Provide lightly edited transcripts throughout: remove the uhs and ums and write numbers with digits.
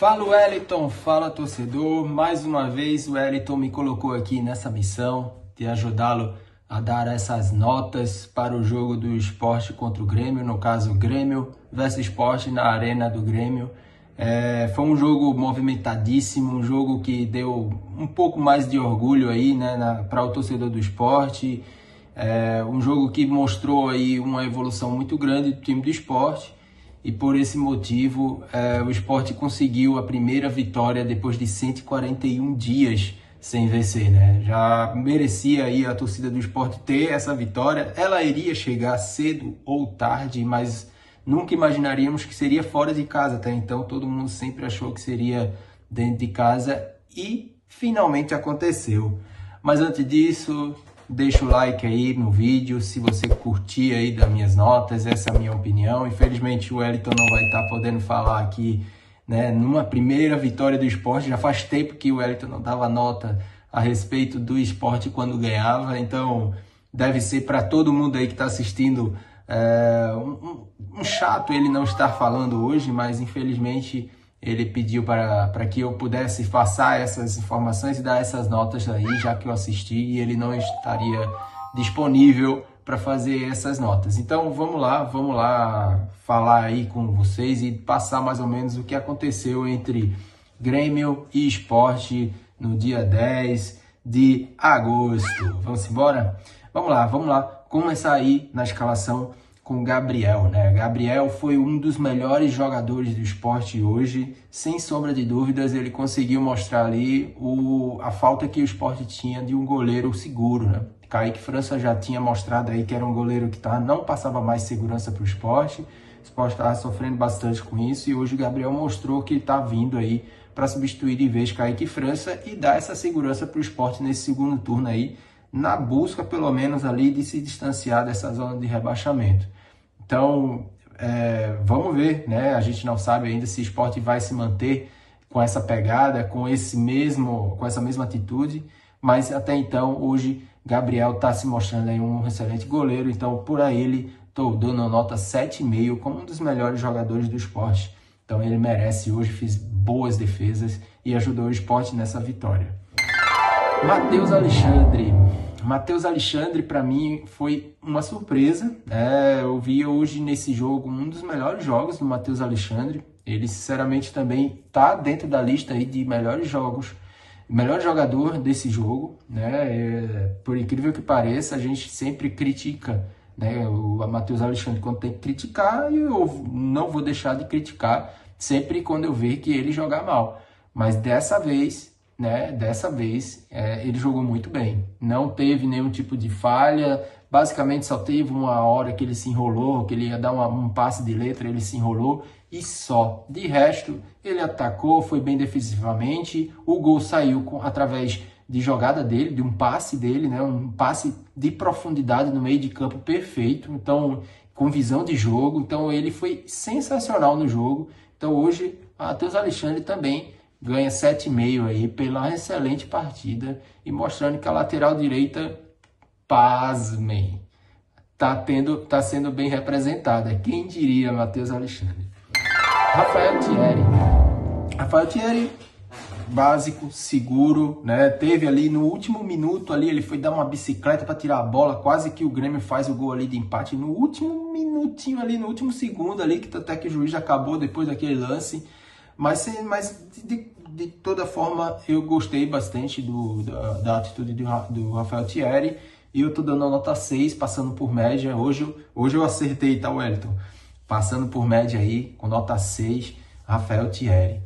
Fala Wellington, fala torcedor, mais uma vez o Wellington me colocou aqui nessa missão de ajudá-lo a dar essas notas para o jogo do Sport contra o Grêmio, no caso Grêmio versus Sport na Arena do Grêmio. Foi um jogo movimentadíssimo, um jogo que deu um pouco mais de orgulho aí, né, para o torcedor do Sport. Um jogo que mostrou aí uma evolução muito grande do time do Sport. E por esse motivo, o Sport conseguiu a primeira vitória depois de 141 dias sem vencer, né? Já merecia aí a torcida do Sport ter essa vitória. Ela iria chegar cedo ou tarde, mas nunca imaginaríamos que seria fora de casa, até então todo mundo sempre achou que seria dentro de casa e finalmente aconteceu. Mas antes disso, deixa o like aí no vídeo, se você curtir aí das minhas notas, essa é a minha opinião. Infelizmente o Wellington não vai estar podendo falar aqui, né, numa primeira vitória do Sport. Já faz tempo que o Wellington não dava nota a respeito do Sport quando ganhava, então deve ser para todo mundo aí que está assistindo um chato ele não estar falando hoje, mas infelizmente ele pediu para que eu pudesse passar essas informações e dar essas notas aí, já que eu assisti e ele não estaria disponível para fazer essas notas. Então vamos lá falar aí com vocês e passar mais ou menos o que aconteceu entre Grêmio e Sport no dia 10 de agosto. Vamos embora? Vamos lá. Começar aí na escalação com o Gabriel, né? Gabriel foi um dos melhores jogadores do Sport hoje, sem sombra de dúvidas. Ele conseguiu mostrar ali a falta que o Sport tinha de um goleiro seguro, né? Kaique França já tinha mostrado aí que era um goleiro que não passava mais segurança para o Sport. O Sport estava sofrendo bastante com isso e hoje o Gabriel mostrou que ele está vindo aí para substituir de vez Kaique França e dar essa segurança para o Sport nesse segundo turno aí, na busca pelo menos ali de se distanciar dessa zona de rebaixamento. Então, vamos ver, né? A gente não sabe ainda se o Sport vai se manter com essa pegada, com essa mesma atitude, mas até então, hoje, Gabriel está se mostrando aí um excelente goleiro, então por aí ele estou dando nota 7,5 como um dos melhores jogadores do Sport. Então ele merece hoje, fez boas defesas e ajudou o Sport nessa vitória. Matheus Alexandre, para mim, foi uma surpresa. Eu vi hoje nesse jogo um dos melhores jogos do Matheus Alexandre. Ele, sinceramente, também está dentro da lista aí de melhores jogos, melhor jogador desse jogo, né? Por incrível que pareça, a gente sempre critica, né, o Matheus Alexandre quando tem que criticar, e eu não vou deixar de criticar sempre quando eu ver que ele jogar mal. Mas dessa vez, ele jogou muito bem. Não teve nenhum tipo de falha. Basicamente só teve uma hora que ele se enrolou, que ele ia dar um passe de letra, ele se enrolou e só. De resto, ele atacou, foi bem defensivamente. O gol saiu através de jogada dele, de um passe dele, né? Um passe de profundidade no meio de campo perfeito. Então, com visão de jogo. Então, ele foi sensacional no jogo. Então, hoje, Matheus Alexandre também ganha 7,5 aí pela excelente partida e mostrando que a lateral direita, pasmem, tá sendo bem representada. Quem diria, Matheus Alexandre? Rafael Thierry, básico, seguro, né? Teve ali no último minuto ali, ele foi dar uma bicicleta para tirar a bola, quase que o Grêmio faz o gol ali de empate no último minutinho ali, no último segundo ali, que até que o juiz já acabou depois daquele lance. Mas de toda forma, eu gostei bastante da atitude do Rafael Thierry. E eu estou dando a nota 6, passando por média. Hoje eu acertei, tá, Wellington? Passando por média aí, com nota 6, Rafael Thierry.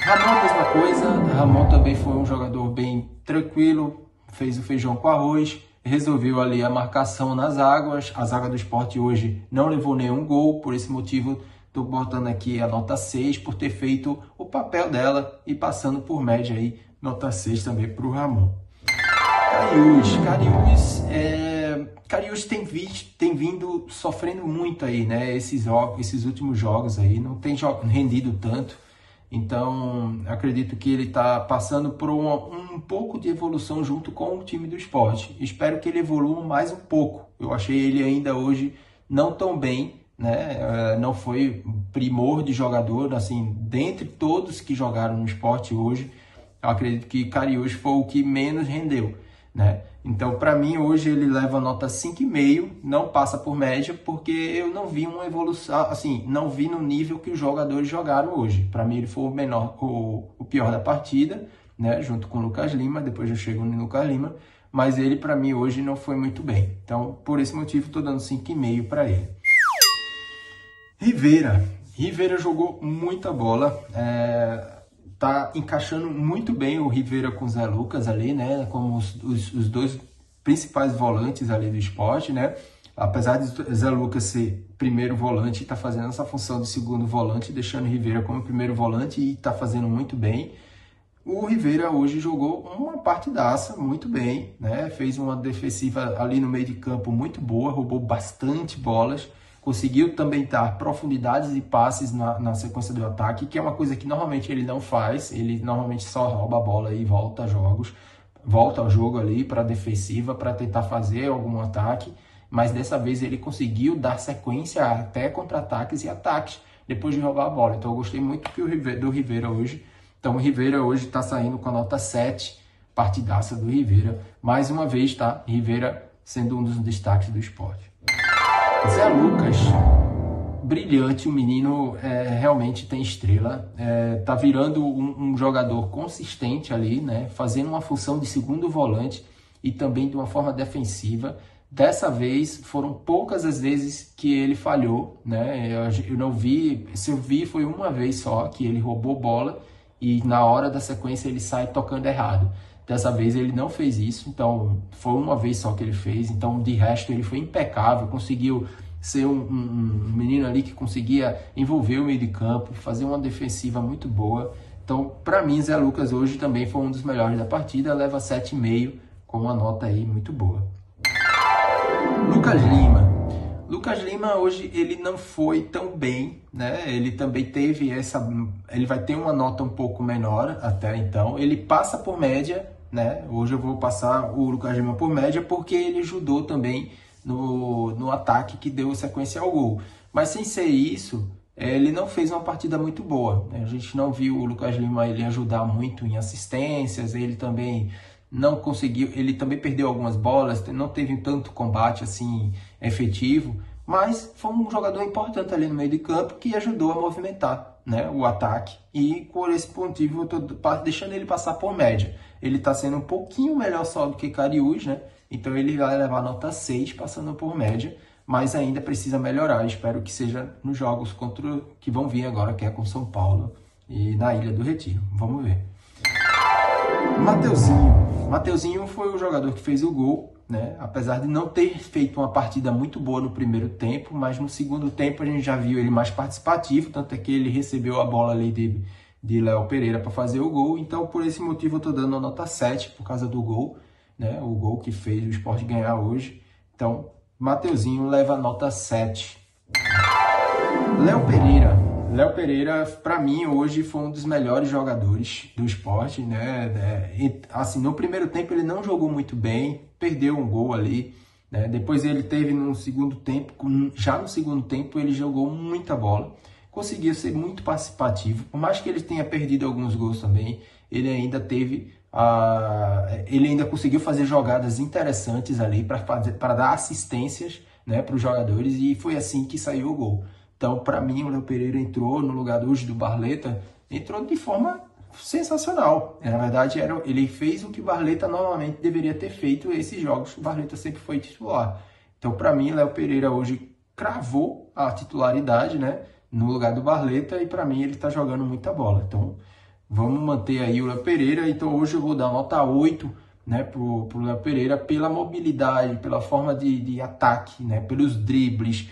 Ramon, mesma coisa. Ramon também foi um jogador bem tranquilo, fez o feijão com arroz, resolveu ali a marcação nas águas. A zaga do Sport hoje não levou nenhum gol, por esse motivo estou botando aqui a nota 6 por ter feito o papel dela e passando por média aí, nota 6 também para o Ramon. Cariús tem vindo sofrendo muito aí, né? Esses últimos jogos aí, não tem rendido tanto. Então, acredito que ele está passando por um pouco de evolução junto com o time do Sport. Espero que ele evolua mais um pouco. Eu achei ele ainda hoje não tão bem, né? Não foi primor de jogador, assim, dentre todos que jogaram no esporte hoje, eu acredito que Cariús foi o que menos rendeu, né? Então, para mim, hoje ele leva nota 5,5, não passa por média, porque eu não vi uma evolução, assim, não vi no nível que os jogadores jogaram hoje. Para mim, ele foi o pior da partida, né? Junto com o Lucas Lima, depois eu chego no Lucas Lima, mas ele, para mim, hoje não foi muito bem. Então, por esse motivo, estou dando 5,5 para ele. Rivera jogou muita bola, tá encaixando muito bem o Rivera com o Zé Lucas ali, né? Como os dois principais volantes ali do esporte, né? Apesar de Zé Lucas ser primeiro volante, tá fazendo essa função de segundo volante, deixando o Rivera como primeiro volante e tá fazendo muito bem. O Rivera hoje jogou uma partidaça muito bem, né? Fez uma defensiva ali no meio de campo muito boa, roubou bastante bolas, conseguiu também dar profundidades e passes na sequência do ataque, que é uma coisa que normalmente ele não faz. Ele normalmente só rouba a bola e volta ao jogo ali para a defensiva, para tentar fazer algum ataque, mas dessa vez ele conseguiu dar sequência até contra-ataques e ataques depois de roubar a bola. Então eu gostei muito do Rivera hoje. Então o Rivera hoje está saindo com a nota 7, partidaça do Rivera. Mais uma vez, tá? Rivera sendo um dos destaques do esporte. Zé Lucas, brilhante, o menino realmente tem estrela, tá virando um jogador consistente ali, né? Fazendo uma função de segundo volante e também de uma forma defensiva. Dessa vez, foram poucas as vezes que ele falhou, né? Eu não vi, se eu vi foi uma vez só que ele roubou bola e na hora da sequência ele sai tocando errado. Dessa vez ele não fez isso, então foi uma vez só que ele fez. Então, de resto, ele foi impecável, conseguiu ser um menino ali que conseguia envolver o meio de campo, fazer uma defensiva muito boa. Então, para mim, Zé Lucas hoje também foi um dos melhores da partida, leva 7,5 com uma nota aí muito boa. Lucas Lima hoje ele não foi tão bem, né? Ele também teve ele vai ter uma nota um pouco menor até então. Ele passa por média, né? Hoje eu vou passar o Lucas Lima por média porque ele ajudou também no ataque que deu sequência ao gol. Mas sem ser isso, ele não fez uma partida muito boa, né? A gente não viu o Lucas Lima ele ajudar muito em assistências, ele também não conseguiu, ele também perdeu algumas bolas, não teve tanto combate assim efetivo, mas foi um jogador importante ali no meio de campo que ajudou a movimentar, né, o ataque. E por esse motivo eu tô deixando ele passar por média. Ele está sendo um pouquinho melhor só do que Cariús, né? Então ele vai levar nota 6 passando por média, mas ainda precisa melhorar. Espero que seja nos jogos que vão vir agora, que é com São Paulo e na Ilha do Retiro. Vamos ver. Mateuzinho foi o jogador que fez o gol, né? Apesar de não ter feito uma partida muito boa no primeiro tempo, mas no segundo tempo a gente já viu ele mais participativo, tanto é que ele recebeu a bola ali de Léo Pereira para fazer o gol. Então, por esse motivo, eu estou dando a nota 7 por causa do gol, né? O gol que fez o Sport ganhar hoje. Então, Mateuzinho leva a nota 7. Léo Pereira, para mim, hoje foi um dos melhores jogadores do Sport, né? Assim, no primeiro tempo ele não jogou muito bem, perdeu um gol ali, né? Depois ele teve no segundo tempo, já no segundo tempo ele jogou muita bola, conseguiu ser muito participativo, por mais que ele tenha perdido alguns gols também, ele ainda conseguiu fazer jogadas interessantes ali para dar assistências, né, para os jogadores, e foi assim que saiu o gol. Então, para mim, o Léo Pereira entrou no lugar hoje do Barleta, entrou de forma sensacional. Na verdade, ele fez o que o Barleta normalmente deveria ter feito esses jogos. O Barleta sempre foi titular. Então, para mim, o Léo Pereira hoje cravou a titularidade, né, no lugar do Barleta, e para mim ele está jogando muita bola. Então, vamos manter aí o Léo Pereira. Então, hoje eu vou dar nota 8, né, pro Léo Pereira pela mobilidade, pela forma de ataque, né, pelos dribles,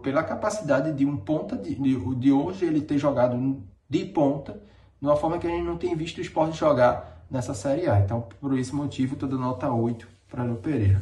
pela capacidade de um ponta de hoje ele ter jogado de ponta, de uma forma que a gente não tem visto o Sport jogar nessa Série A. Então, por esse motivo, estou dando nota 8 para Léo Pereira.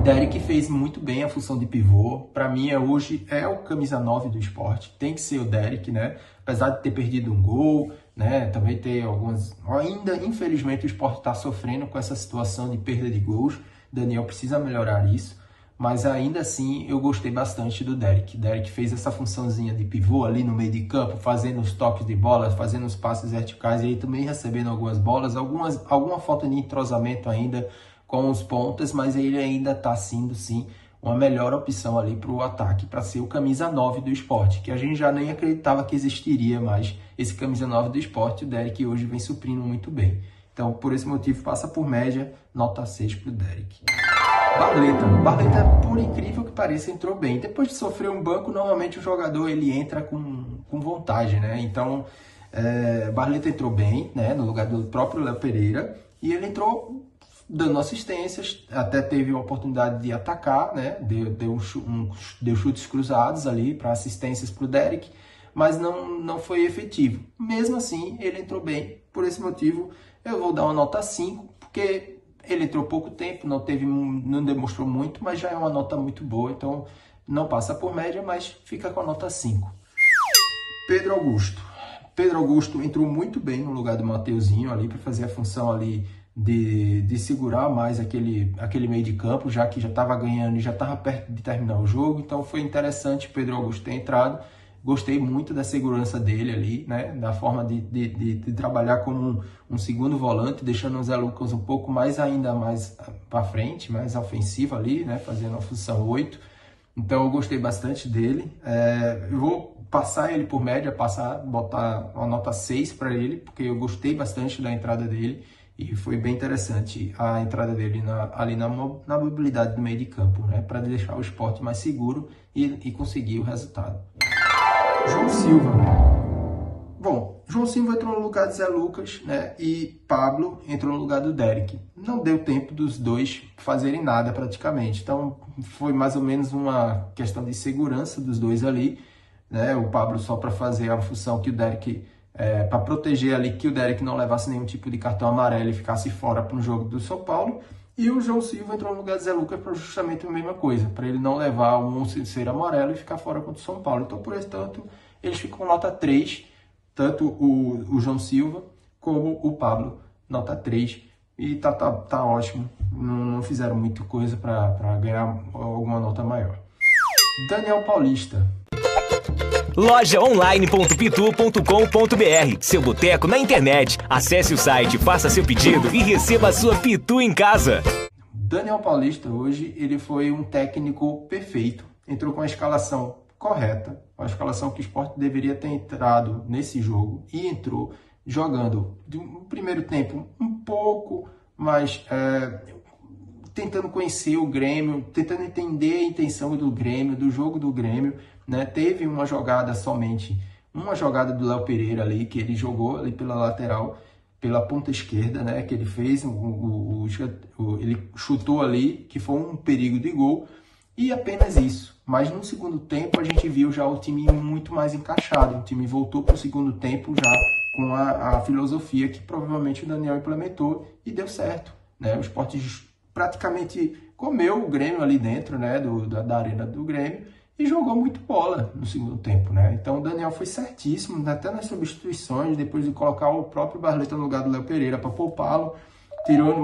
Derek fez muito bem a função de pivô. Para mim, hoje é o camisa 9 do Sport. Tem que ser o Derek, né? Apesar de ter perdido um gol, né? Também ter algumas... Ainda, infelizmente, o Sport está sofrendo com essa situação de perda de gols. Daniel precisa melhorar isso. mas ainda assim eu gostei bastante do Derek. Derek fez essa funçãozinha de pivô ali no meio de campo, fazendo os toques de bola, fazendo os passes verticais e aí também recebendo algumas bolas, alguma falta de entrosamento ainda com os pontas, mas ele ainda está sendo sim uma melhor opção ali para o ataque, para ser o camisa 9 do Sport, que a gente já nem acreditava que existiria mais esse camisa 9 do Sport. O Derek hoje vem suprindo muito bem. Então, por esse motivo, passa por média, nota 6 para o Derek. Barleta, por incrível que pareça, entrou bem. Depois de sofrer um banco, normalmente o jogador ele entra com vontade, né? Então, Barleta entrou bem, né, no lugar do próprio Léo Pereira, e ele entrou dando assistências, até teve a oportunidade de atacar, né? Deu chutes cruzados ali para assistências para o Derek, mas não foi efetivo. Mesmo assim, ele entrou bem. Por esse motivo, eu vou dar uma nota 5, porque ele entrou pouco tempo, não demonstrou muito, mas já é uma nota muito boa, então não passa por média, mas fica com a nota 5. Pedro Augusto entrou muito bem no lugar do Mateuzinho ali para fazer a função ali de segurar mais aquele meio de campo, já que já estava ganhando e já estava perto de terminar o jogo. Então foi interessante o Pedro Augusto ter entrado. Gostei muito da segurança dele ali, né? Da forma de trabalhar como um segundo volante, deixando o Zé Lucas um pouco ainda mais para frente, mais ofensivo ali, né? Fazendo a função 8. Então eu gostei bastante dele. Eu vou passar ele por média, botar uma nota 6 para ele, porque eu gostei bastante da entrada dele. E foi bem interessante a entrada dele ali na mobilidade do meio de campo, né? Para deixar o Sport mais seguro e conseguir o resultado. João Silva. Bom, João Silva entrou no lugar de Zé Lucas, né? E Pablo entrou no lugar do Derek. Não deu tempo dos dois fazerem nada praticamente. Então foi mais ou menos uma questão de segurança dos dois ali, né? O Pablo só para fazer a função que o Derek... para proteger ali que o Derek não levasse nenhum tipo de cartão amarelo e ficasse fora para o jogo do São Paulo. E o João Silva entrou no lugar de Zé Lucas para justamente a mesma coisa, para ele não levar um terceiro amarelo e ficar fora contra o São Paulo. Então, por esse tanto, eles ficam com nota 3, tanto o João Silva como o Pablo, nota 3. E tá ótimo, não fizeram muita coisa para ganhar alguma nota maior. Daniel Paulista. Lojaonline.pitu.com.br, seu boteco na internet. Acesse o site, faça seu pedido e receba a sua Pitu em casa. Daniel Paulista hoje ele foi um técnico perfeito. Entrou com a escalação correta, a escalação que o Sport deveria ter entrado nesse jogo e entrou jogando no primeiro tempo um pouco mais tentando conhecer o Grêmio, tentando entender a intenção do Grêmio, do jogo do Grêmio, né? Teve uma jogada do Léo Pereira ali, que ele jogou ali pela lateral, pela ponta esquerda, né? Que ele fez, ele chutou ali, que foi um perigo de gol, e apenas isso. Mas no segundo tempo a gente viu já o time muito mais encaixado, o time voltou para o segundo tempo já com a filosofia que provavelmente o Daniel implementou e deu certo, né? O Sport praticamente comeu o Grêmio ali dentro, né, da arena do Grêmio, e jogou muito bola no segundo tempo, né? Então o Daniel foi certíssimo, até nas substituições, depois de colocar o próprio Barleta no lugar do Léo Pereira para poupá-lo, tirando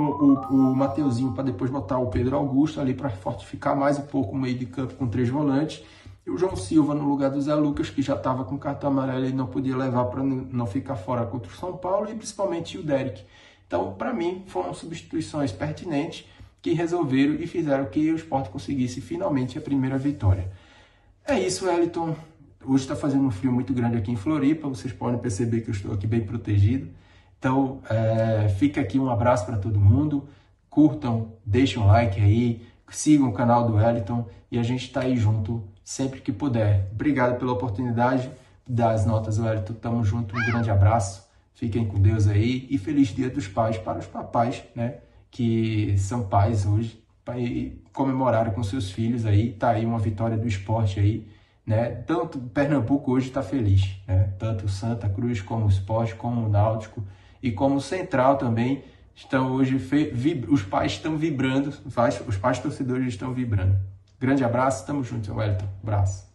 o Mateuzinho para depois botar o Pedro Augusto ali para fortificar mais um pouco o meio de campo com 3 volantes, e o João Silva no lugar do Zé Lucas, que já estava com cartão amarelo e não podia levar para não ficar fora contra o São Paulo, e principalmente o Derek. Então, para mim, foram substituições pertinentes que resolveram e fizeram que o Sport conseguisse finalmente a primeira vitória. É isso, Wellington. Hoje está fazendo um frio muito grande aqui em Floripa, vocês podem perceber que eu estou aqui bem protegido. Então, fica aqui um abraço para todo mundo, curtam, deixem um like aí, sigam o canal do Wellington e a gente está aí junto sempre que puder. Obrigado pela oportunidade das notas, Wellington. Tamo junto, um grande abraço, fiquem com Deus aí e feliz Dia dos Pais para os papais, né, que são pais hoje, para comemorar com seus filhos aí. Tá aí uma vitória do Sport aí, né? Tanto Pernambuco hoje está feliz, né? Tanto Santa Cruz como o Sport, como o Náutico e como o Central também estão hoje, os pais estão vibrando, os pais torcedores estão vibrando. Grande abraço, tamo junto, Wellington. Abraço.